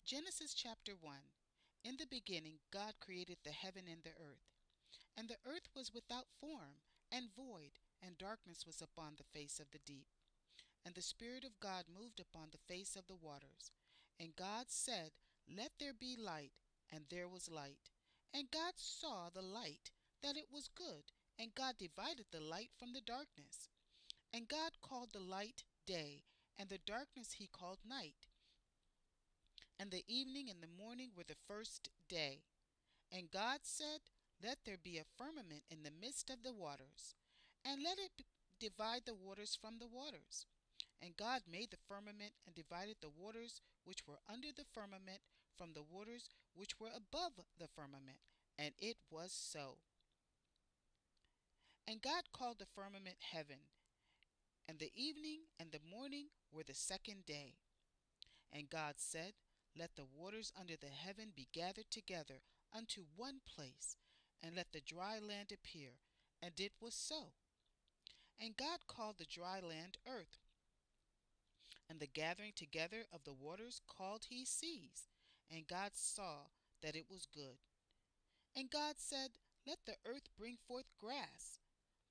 Genesis chapter 1. In the beginning God created the heaven and the earth. And the earth was without form and void, and darkness was upon the face of the deep. And the Spirit of God moved upon the face of the waters. And God said, Let there be light, and there was light. And God saw the light, that it was good, and God divided the light from the darkness. And God called the light day, and the darkness he called night. And the evening and the morning were the first day. And God said, Let there be a firmament in the midst of the waters, and let it divide the waters from the waters. And God made the firmament, and divided the waters which were under the firmament from the waters which were above the firmament. And it was so. And God called the firmament heaven. And the evening and the morning were the second day. And God said, Let the waters under the heaven be gathered together unto one place, and let the dry land appear. And it was so. And God called the dry land earth, and the gathering together of the waters called he seas. And God saw that it was good. And God said, Let the earth bring forth grass,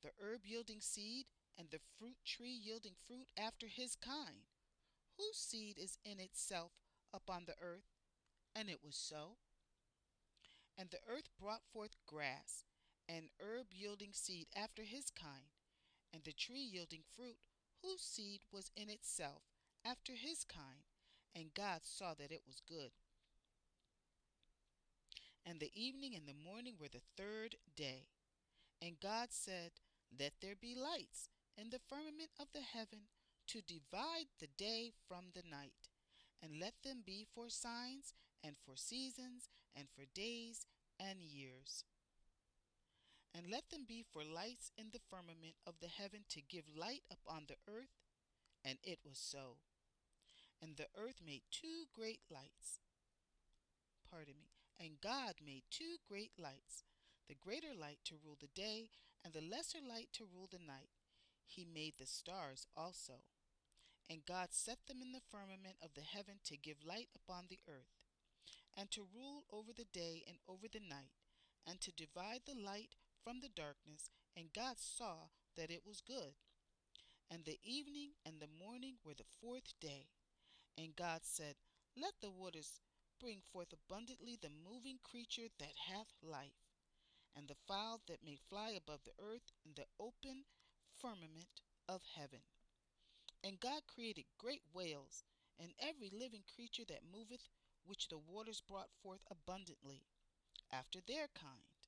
the herb yielding seed, and the fruit tree yielding fruit after his kind, whose seed is in itself upon the earth. And it was so. And the earth brought forth grass, and herb yielding seed after his kind, and the tree yielding fruit, whose seed was in itself after his kind. And God saw that it was good. And the evening and the morning were the third day. And God said, Let there be lights in the firmament of the heaven, to divide the day from the night, and let them be for signs, and for seasons, and for days and years. And let them be for lights in the firmament of the heaven, to give light upon the earth. And it was so. And the earth made two great lights. And God made two great lights, the greater light to rule the day, and the lesser light to rule the night. He made the stars also. And God set them in the firmament of the heaven to give light upon the earth, and to rule over the day and over the night, and to divide the light from the darkness. And God saw that it was good. And the evening and the morning were the fourth day. And God said, Let the waters bring forth abundantly the moving creature that hath life, and the fowl that may fly above the earth in the open firmament of heaven. And God created great whales, and every living creature that moveth, which the waters brought forth abundantly, after their kind,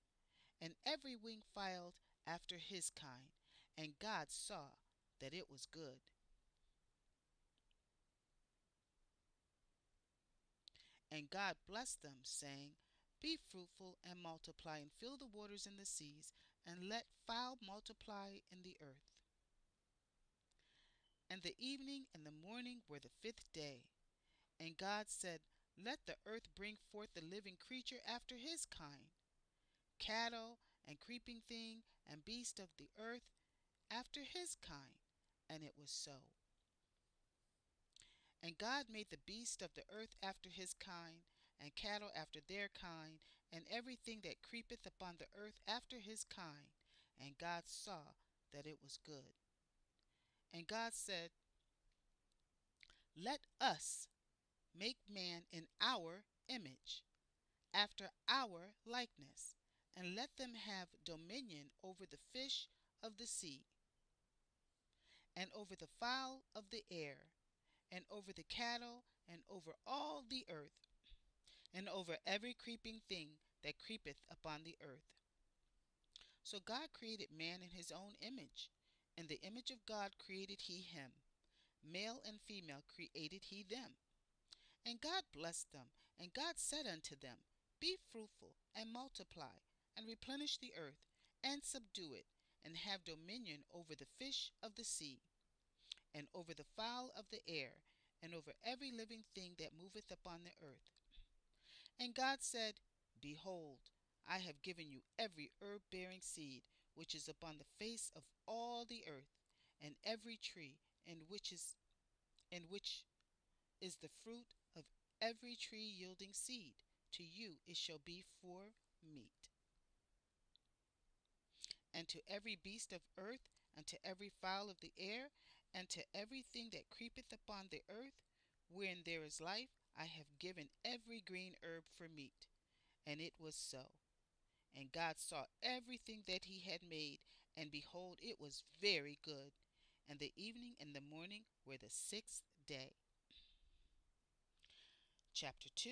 and every winged fowl after his kind. And God saw that it was good. And God blessed them, saying, Be fruitful, and multiply, and fill the waters in the seas, and let fowl multiply in the earth. And the evening and the morning were the fifth day. And God said, Let the earth bring forth the living creature after his kind, cattle, and creeping thing, and beast of the earth after his kind. And it was so. And God made the beasts of the earth after his kind, and cattle after their kind, and everything that creepeth upon the earth after his kind. And God saw that it was good. And God said, Let us make man in our image, after our likeness, and let them have dominion over the fish of the sea, and over the fowl of the air, and over the cattle, and over all the earth, and over every creeping thing that creepeth upon the earth. So God created man in his own image. In the image of God created he him. Male and female created he them. And God blessed them. And God said unto them, Be fruitful, and multiply, and replenish the earth, and subdue it, and have dominion over the fish of the sea, and over the fowl of the air, and over every living thing that moveth upon the earth. And God said, Behold, I have given you every herb-bearing seed which is upon the face of all the earth, and every tree in which is the fruit of every tree yielding seed. To you it shall be for meat. And to every beast of earth, and to every fowl of the air, and to everything that creepeth upon the earth, wherein there is life, I have given every green herb for meat. And it was so. And God saw everything that he had made, and behold, it was very good. And the evening and the morning were the sixth day. Chapter 2.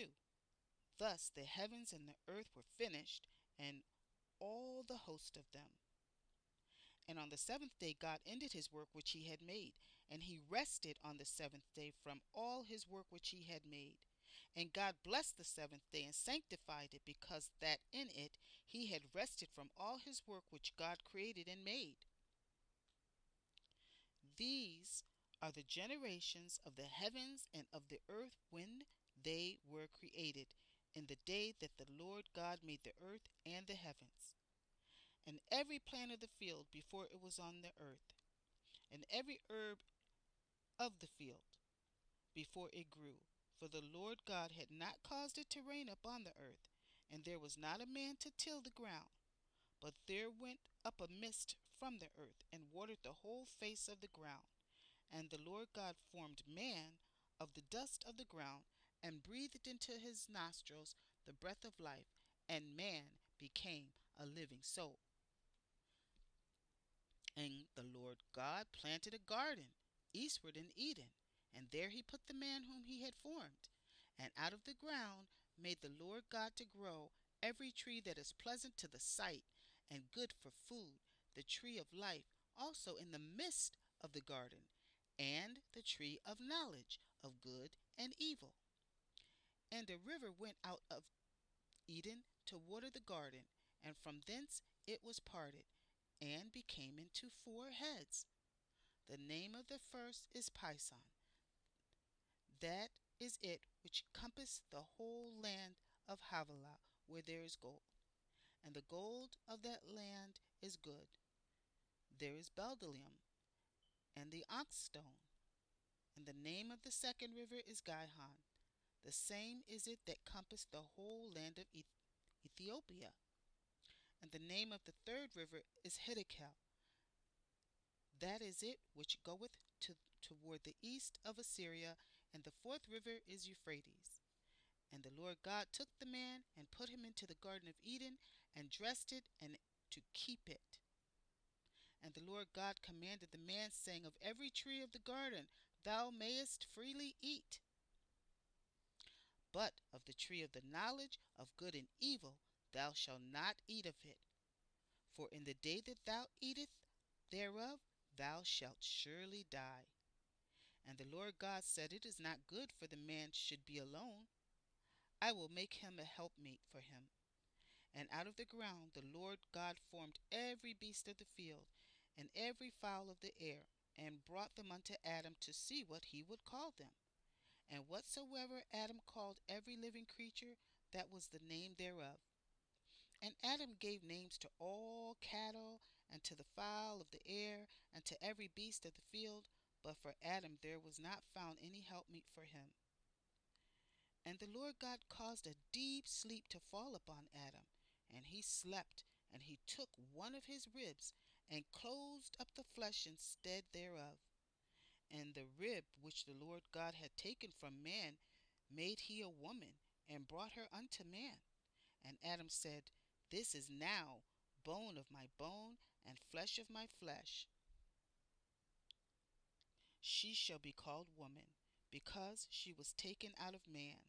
Thus the heavens and the earth were finished, and all the host of them. And on the seventh day God ended his work which he had made, and he rested on the seventh day from all his work which he had made. And God blessed the seventh day and sanctified it, because that in it he had rested from all his work which God created and made. These are the generations of the heavens and of the earth when they were created, in the day that the Lord God made the earth and the heavens, and every plant of the field before it was on the earth, and every herb of the field before it grew. For the Lord God had not caused it to rain upon the earth, and there was not a man to till the ground. But there went up a mist from the earth, and watered the whole face of the ground. And the Lord God formed man of the dust of the ground, and breathed into his nostrils the breath of life, and man became a living soul. And the Lord God planted a garden eastward in Eden, and there he put the man whom he had formed. And out of the ground made the Lord God to grow every tree that is pleasant to the sight, and good for food, the tree of life also in the midst of the garden, and the tree of knowledge of good and evil. And a river went out of Eden to water the garden, and from thence it was parted, and became into four heads. The name of the first is Pison. That is it which compassed the whole land of Havilah, where there is gold. And the gold of that land is good. There is Bdellium, and the onyx stone. And the name of the second river is Gihon. The same is it that compassed the whole land of Ethiopia. And the name of the third river is Hiddekel. That is it which goeth toward the east of Assyria. And the fourth river is Euphrates. And the Lord God took the man, and put him into the garden of Eden, and dressed it, and to keep it. And the Lord God commanded the man, saying, Of every tree of the garden thou mayest freely eat, but of the tree of the knowledge of good and evil thou shalt not eat of it. For in the day that thou eatest thereof thou shalt surely die. And the Lord God said, It is not good for the man should be alone. I will make him a helpmeet for him. And out of the ground the Lord God formed every beast of the field, and every fowl of the air, and brought them unto Adam to see what he would call them. And whatsoever Adam called every living creature, that was the name thereof. And Adam gave names to all cattle, and to the fowl of the air, and to every beast of the field. But for Adam there was not found any helpmeet for him. And the Lord God caused a deep sleep to fall upon Adam, and he slept. And he took one of his ribs, and closed up the flesh instead thereof. And the rib which the Lord God had taken from man made he a woman, and brought her unto man. And Adam said, This is now bone of my bone, and flesh of my flesh. She shall be called woman, because she was taken out of man.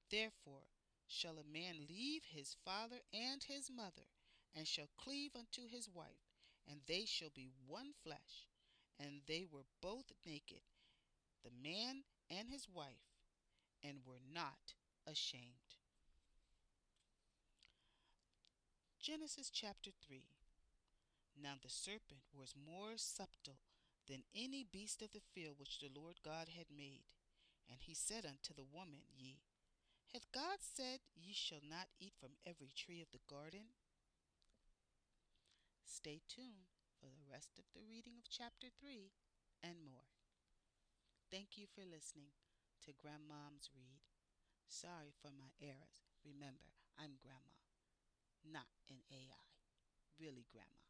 Therefore shall a man leave his father and his mother, and shall cleave unto his wife, and they shall be one flesh. And they were both naked, the man and his wife, and were not ashamed. Genesis chapter 3. Now the serpent was more subtle than any beast of the field which the Lord God had made. And he said unto the woman, Hath God said, Ye shall not eat from every tree of the garden? Stay tuned for the rest of the reading of chapter 3 and more. Thank you for listening to Grandmom's Read. Sorry for my errors. Remember, I'm grandma, not an AI. Really, grandma.